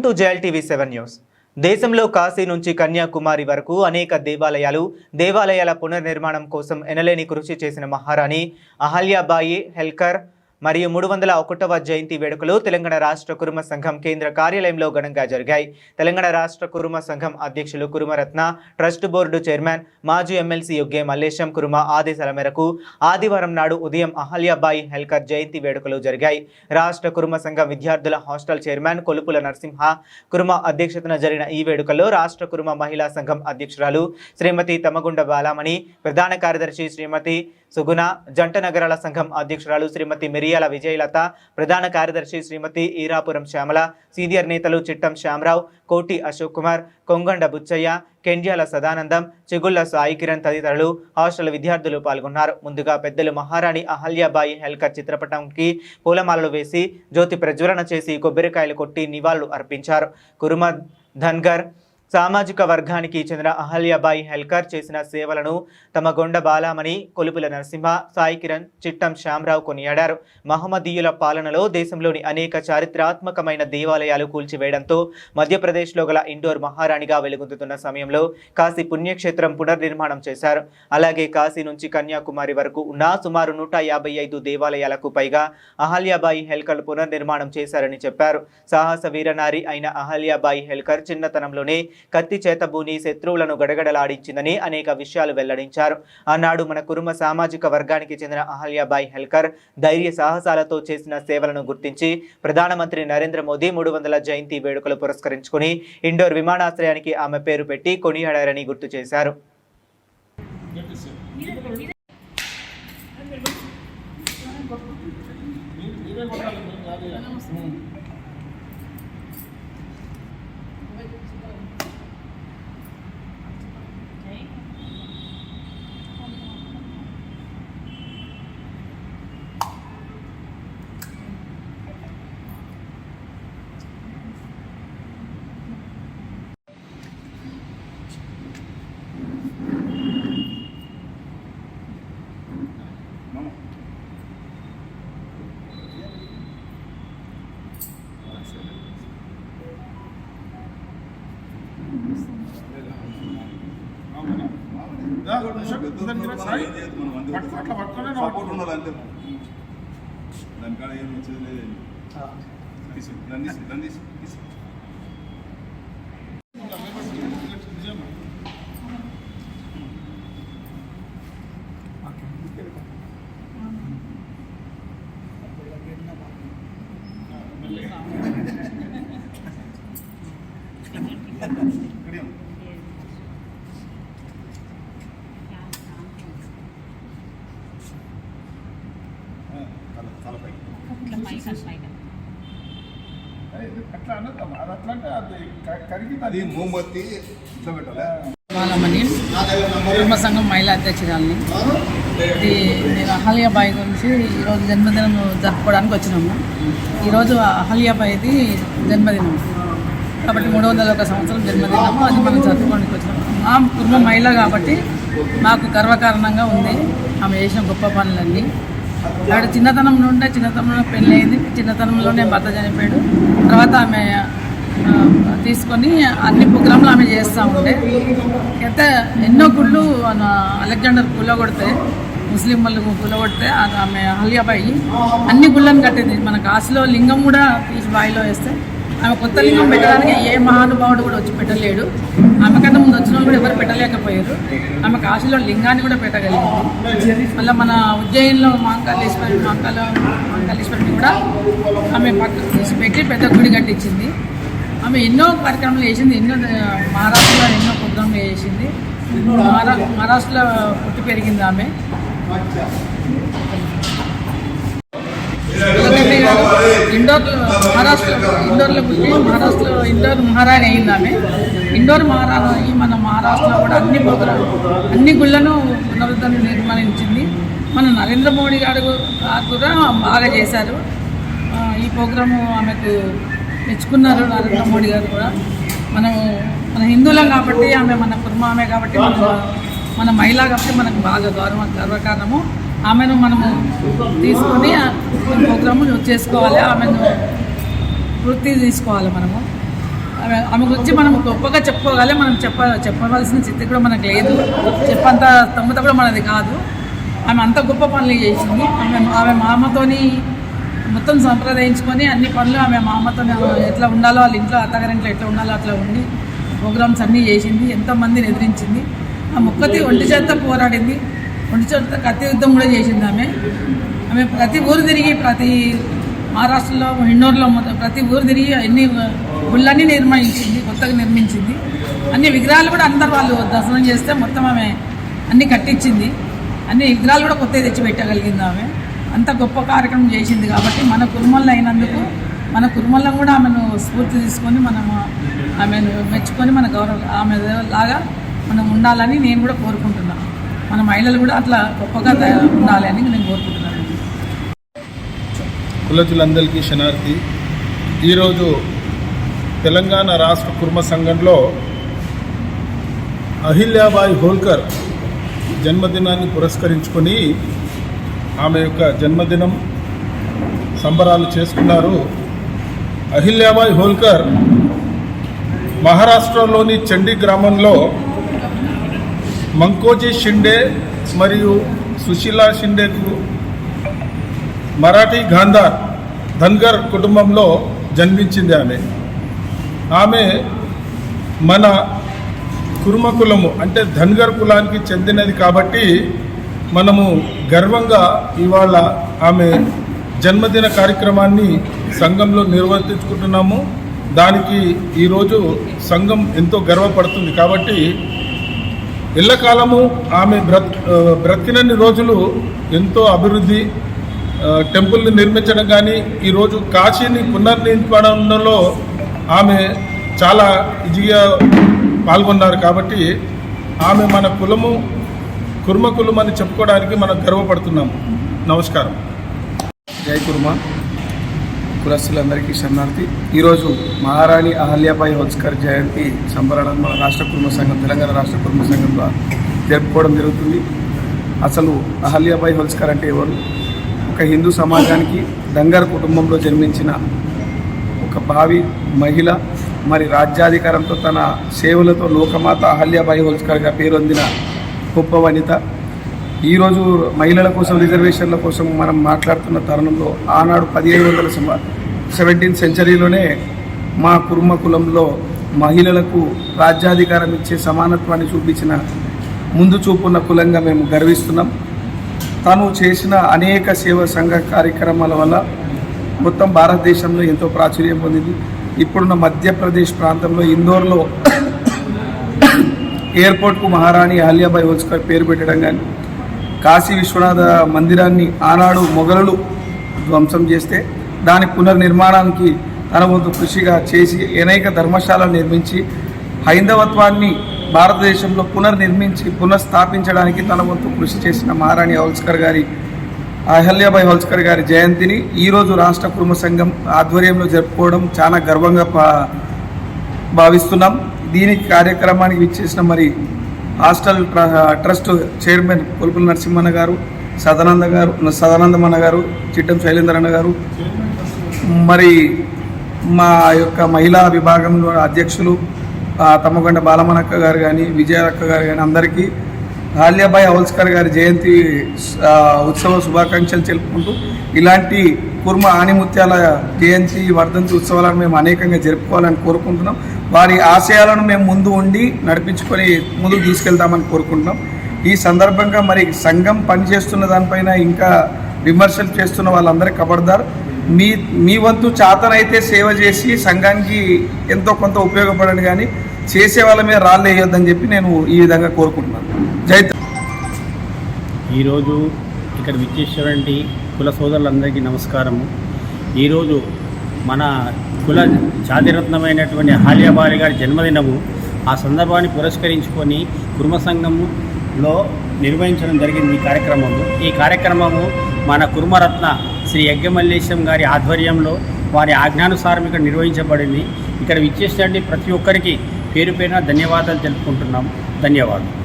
Welcome to JLTV7 news. దేశంలో కాశీ నుంచి కన్యాకుమారి వరకు అనేక దేవాలయాల పునర్నిర్మాణం కోసం ఎనలేని కృషి చేసిన మహారాణి అహల్యాబాయి హోల్కర్ మరియు 301వ జయంతి వేడుకలు తెలంగాణ రాష్ట్ర కురుమ సంఘం కేంద్ర కార్యాలయంలో ఘనంగా జరిగాయి. తెలంగాణ రాష్ట్ర కురుమ సంఘం అధ్యక్షులు కురుమరత్న, ట్రస్ట్ బోర్డు చైర్మన్ మాజీ ఎమ్మెల్సీ యుగ్గే మల్లేశం కురుమ ఆదేశాల మేరకు ఆదివారం నాడు ఉదయం అహల్యాబాయి హోల్కర్ జయంతి వేడుకలు జరిగాయి. రాష్ట్ర కురుమ సంఘం విద్యార్థుల హాస్టల్ చైర్మన్ కొలుపుల నరసింహ కురుమ అధ్యక్షతన జరిగిన ఈ వేడుకల్లో రాష్ట్ర కురుమ మహిళా సంఘం అధ్యక్షురాలు శ్రీమతి తమగుండ బాలామణి, ప్రధాన కార్యదర్శి శ్రీమతి సుగుణ, జంట నగరాల సంఘం అధ్యక్షురాలు శ్రీమతి మిరియాల విజయలత, ప్రధాన కార్యదర్శి శ్రీమతి ఈరాపురం శ్యామల, సీనియర్ నేతలు చిట్టం శ్యామరావు, కోటి అశోక్ కుమార్, కొంగండ బుచ్చయ్య, కెండ్యాల సదానందం, చిగుళ్ల సాయి కిరణ్ తదితరులు హాస్టల్ విద్యార్థులు పాల్గొన్నారు. ముందుగా పెద్దలు మహారాణి అహల్యాబాయి హోల్కర్ చిత్రపటానికి పూలమాలలు వేసి జ్యోతి ప్రజ్వలన చేసి కొబ్బరికాయలు కొట్టి నివాళులు అర్పించారు. కురుమ ధన్గర్ సామాజిక వర్గానికి చెందిన అహల్యాబాయి హోల్కర్ చేసిన సేవలను తమగొండ బాలామణి, కొలుపుల నరసింహ, సాయి కిరణ్, చిట్టం శ్యామరావు కొనియాడారు. మహమ్మదీయుల పాలనలో దేశంలోని అనేక చారిత్రాత్మకమైన దేవాలయాలు కూల్చివేయడంతో మధ్యప్రదేశ్లో గల ఇండోర్ మహారాణిగా వెలుగొందుతున్న సమయంలో కాశీ పుణ్యక్షేత్రం పునర్నిర్మాణం చేశారు. అలాగే కాశీ నుంచి కన్యాకుమారి వరకు ఉన్న సుమారు 155 దేవాలయాలకు పైగా అహల్యాబాయి హోల్కర్ పునర్నిర్మాణం చేశారని చెప్పారు. సాహస వీరనారి అయిన అహల్యాబాయి హోల్కర్ చిన్నతనంలోనే కత్తి చేతబూని శత్రువులను గడగడలాడించిందని అనేక విషయాలు వెల్లడించారు. ఆనాడు మన కురుమ సామాజిక వర్గానికి చెందిన అహల్యాబాయి హోల్కర్ ధైర్య సాహసాలతో చేసిన సేవలను గుర్తించి ప్రధానమంత్రి నరేంద్ర మోదీ 300 జయంతి వేడుకలు పురస్కరించుకుని ఇండోర్ విమానాశ్రయానికి ఆమె పేరు పెట్టి కొనియాడారని గుర్తు చేశారు. సపోర్ట్ ఉండాలంటే దానికాడ ఏం వచ్చేది లేదు. బాలామణి, కుటుంబ సంఘం మహిళా అధ్యక్షురాలని. నేను అహల్యాబాయి గురించి ఈరోజు జన్మదినం జరుపుకోవడానికి వచ్చినాము. ఈరోజు అహల్యాబాయిది జన్మదినం కాబట్టి 301 సంవత్సరం జన్మదినము, అది మనం జరుపుకోవడానికి వచ్చినాము. మా కుటుంబ మహిళ కాబట్టి మాకు గర్వకారణంగా ఉంది ఆమె చేసిన గొప్ప పనులన్నీ. ఆవిడ చిన్నతనంలో పెళ్ళయింది, చిన్నతనంలోనే భర్త చనిపోయాడు. తర్వాత ఆమె తీసుకొని అన్ని ప్రోగ్రాంలు ఆమె చేస్తూ ఉండే. అయితే ఎన్నో గుళ్ళు అలెగ్జాండర్ కూలగొడితే, ముస్లిం వాళ్ళు కూలగొడితే ఆమె అహల్యాబాయి అన్ని గుళ్ళని కట్టింది. మన కాశీలో లింగం కూడా తీసి బావిలో వేస్తే ఆమె కొత్త లింగం పెట్టడానికి ఏ మహానుభావుడు కూడా వచ్చి పెట్టలేడు. ఆమె కన్నా ముందు వచ్చిన వాళ్ళు కూడా ఎవరు పెట్టలేకపోయారు. ఆమె కాశీలో లింగాన్ని కూడా పెట్టగలిగింది. మళ్ళీ మన ఉజ్జయిన్లో మహాకాళేశ్వరిని కూడా ఆమె పక్కకు తీసి పెట్టి పెద్ద గుడి కట్టించింది. ఆమె ఎన్నో కార్యక్రమాలు చేసింది, మహారాష్ట్రలో ఎన్నో ప్రోగ్రాంలు చేసింది. మహారాష్ట్రలో పుట్టి పెరిగింది ఆమె. ఇండోర్లో పుట్టి మహారాష్ట్రలో ఇండోర్ మహారాణి అయింది ఆమె. ఇండోర్ మహారాణి మన మహారాష్ట్రలో కూడా అన్ని గుళ్ళను నిర్మాణించింది. మన నరేంద్ర మోడీ గారు కూడా బాగా చేశారు. ఈ ప్రోగ్రాము ఆమెకు మెచ్చుకున్నారు నరేంద్ర మోడీ గారు కూడా. మన హిందువులం కాబట్టి ఆమె మన కుర్మ ఆమె కాబట్టి మన మహిళ కాబట్టి మనకు బాగా గర్వకారణము. ఆమెను మనము తీసుకొని ప్రోగ్రాము చేసుకోవాలి, ఆమెను వృత్తి తీసుకోవాలి మనము. ఆమె గురించి మనం గొప్పగా చెప్పుకోగలే. మనం చెప్పవలసిన స్థితి కూడా మనకు లేదు, చెప్పంత స్తోమత కూడా మనది కాదు. ఆమె అంత గొప్ప పనులు చేసింది. ఆమె మామతోని మొత్తం సంప్రదించుకొని అన్ని పనులు ఆమె మామతో ఎట్లా ఉండాలో, వాళ్ళ ఇంట్లో అత్తగారింట్లో ఎట్లా ఉండాలో అట్లా ఉండి ప్రోగ్రామ్స్ అన్నీ చేసింది. ఎంతోమందిని ఎదిరించింది. ఆమె ఒంటి చేత పోరాడింది, ఒంటి చేత కత్తి యుద్ధం కూడా చేసింది. ఆమె ప్రతి ఊరు తిరిగి, ప్రతి మహారాష్ట్రలో హిన్నూరులో ప్రతి ఊరు తిరిగి అన్ని గుళ్ళన్నీ నిర్మించింది, కొత్తగా నిర్మించింది. అన్ని విగ్రహాలు కూడా అందరు వాళ్ళు దర్శనం చేస్తే మొత్తం ఆమె అన్ని కట్టించింది. అన్ని విగ్రహాలు కూడా కొత్తగా తెచ్చి పెట్టగలిగింది. ఆమె అంత గొప్ప కార్యక్రమం చేసింది. కాబట్టి మన కుర్మల్లో అయినందుకు మన కుర్మల్లో కూడా ఆమెను స్ఫూర్తి తీసుకొని మనము ఆమెను మెచ్చుకొని మన ఆమె లాగా మనం ఉండాలని నేను కూడా కోరుకుంటున్నాను. మన మహిళలు కూడా అట్లా గొప్పగా ఉండాలి అని నేను కోరుకుంటున్నాను. కులజులందరికీ శనార్థి. ఈరోజు తెలంగాణ రాష్ట్ర కుర్మ సంఘంలో అహిల్యాబాయి హోల్కర్ జన్మదినాన్ని పురస్కరించుకొని ఆమె యొక్క జన్మదినం సంబరాలు చేసుకున్నారు. అహిల్యాబాయి హోల్కర్ మహారాష్ట్రలోని చండీ గ్రామంలో మంకోజీ షిండే మరియు సుశీలా షిండేకు మరాఠీ గాంధార్ ధన్గర్ కుటుంబంలో జన్మించింది. ఆమె మన కుర్మ కులము అంటే ధన్గర్ కులానికి చెందినది కాబట్టి మనము గర్వంగా ఇవాళ ఆమె జన్మదిన కార్యక్రమాన్ని సంఘంలో నిర్వర్తించుకుంటున్నాము. దానికి ఈరోజు సంఘం ఎంతో గర్వపడుతుంది. కాబట్టి ఎల్లకాలము ఆమె బ్రతికినన్ని రోజులు ఎంతో అభివృద్ధి, టెంపుల్ని నిర్మించడం కానీ, ఈరోజు కాశీని పునర్నిర్మాణంలో ఆమె చాలా ఈజీగా పాల్గొన్నారు. కాబట్టి ఆమె మన కులము కుర్మ కులం అని చెప్పుకోవడానికి మనం గర్వపడుతున్నాము. నమస్కారం. జై కుర్మ. కులస్తులందరికీ శరణార్థి. ఈరోజు మహారాణి అహల్యాబాయి హోల్కర్ జయంతి సంబరాలను మన రాష్ట్ర కుర్మ సంఘం, తెలంగాణ రాష్ట్ర కుర్మ సంఘంలో జరుపుకోవడం జరుగుతుంది. అసలు అహల్యాబాయి హోల్కర్ అంటే ఎవరు? ఒక హిందూ సమాజానికి ధన్గర్ కుటుంబంలో జన్మించిన ఒక భావి మహిళ, మరి రాజ్యాధికారంతో తన సేవలతో లోకమాత అహల్యాబాయి హోల్కర్గా పేరొందిన గొప్ప వనిత. ఈరోజు మహిళల కోసం, రిజర్వేషన్ల కోసం మనం మాట్లాడుతున్న తరుణంలో ఆనాడు 17th సెంచరీలోనే మా కుర్మ కులంలో మహిళలకు రాజ్యాధికారం ఇచ్చే సమానత్వాన్ని చూపించిన ముందు చూపున్న కులంగా మేము గర్విస్తున్నాం. తను చేసిన అనేక సేవా సంఘ కార్యక్రమాల వల్ల మొత్తం భారతదేశంలో ఎంతో ప్రాచుర్యం పొందింది. ఇప్పుడున్న మధ్యప్రదేశ్ ప్రాంతంలో ఇందోర్లో ఎయిర్పోర్ట్కు మహారాణి అహల్యాబాయి హోల్కర్ పేరు పెట్టడం కానీ, కాశీ విశ్వనాథ మందిరాన్ని ఆనాడు మొఘలులు ధ్వంసం చేస్తే దాని పునర్నిర్మాణానికి తన వంతు కృషిగా చేసి అనేక ధర్మశాలలు నిర్మించి హైందవత్వాన్ని భారతదేశంలో పునఃస్థాపించడానికి తన వంతు కృషి చేసిన మహారాణి అహల్యాబాయి హోల్కర్ గారి జయంతిని ఈరోజు రాష్ట్ర కుర్మ సంఘం ఆధ్వర్యంలో జరుపుకోవడం చాలా గర్వంగా భావిస్తున్నాం. దీనికి కార్యక్రమానికి విచ్చేసిన మరి హాస్టల్ ట్రస్ట్ చైర్మన్ కొలుపుల నరసింహన్న గారు, సదానందమన్న గారు, చిట్టం శైలేంద్రన్న గారు, మరి మా యొక్క మహిళా విభాగంలో అధ్యక్షులు తమ్మగొండ బాలమనక్క గారు కానీ, విజయక్క గారు కానీ అందరికీ అహల్యాబాయి హోల్కర్ గారి జయంతి ఉత్సవ శుభాకాంక్షలు తెలుపుకుంటూ ఇలాంటి కుర్మ ఆణిముత్యాల జయంతి వర్ధంతి ఉత్సవాలను మేము అనేకంగా జరుపుకోవాలని కోరుకుంటున్నాం. వారి ఆశయాలను మేము ముందు ఉండి నడిపించుకొని ముందుకు తీసుకెళ్తామని కోరుకుంటున్నాం. ఈ సందర్భంగా మరి సంఘం పనిచేస్తున్న దానిపైన ఇంకా విమర్శలు చేస్తున్న వాళ్ళందరికీ ఖబర్దార్. మీ వంతు చాతనైతే సేవ చేసి సంఘానికి ఎంతో కొంత ఉపయోగపడండి, కానీ చేసే వాళ్ళ మీద రాళ్ళు వేయొద్దని చెప్పి నేను ఈ విధంగా కోరుకుంటున్నాను. జై. ఈరోజు ఇక్కడ విచ్చేసినటువంటి కుల సోదరులందరికీ నమస్కారము. ఈరోజు మన కుల జాతిరత్నమైనటువంటి అహల్యాబాయి గారి జన్మదినము. ఆ సందర్భాన్ని పురస్కరించుకొని కుర్మ సంఘములో నిర్వహించడం జరిగింది ఈ కార్యక్రమము మన కుర్మరత్న శ్రీ యజ్ఞమల్లేశం గారి ఆధ్వర్యంలో వారి ఆజ్ఞానుసారం ఇక్కడ నిర్వహించబడింది. ఇక్కడ విచ్చేసినటువంటి ప్రతి ఒక్కరికి పేరు పేరున ధన్యవాదాలు తెలుపుకుంటున్నాం. ధన్యవాదాలు.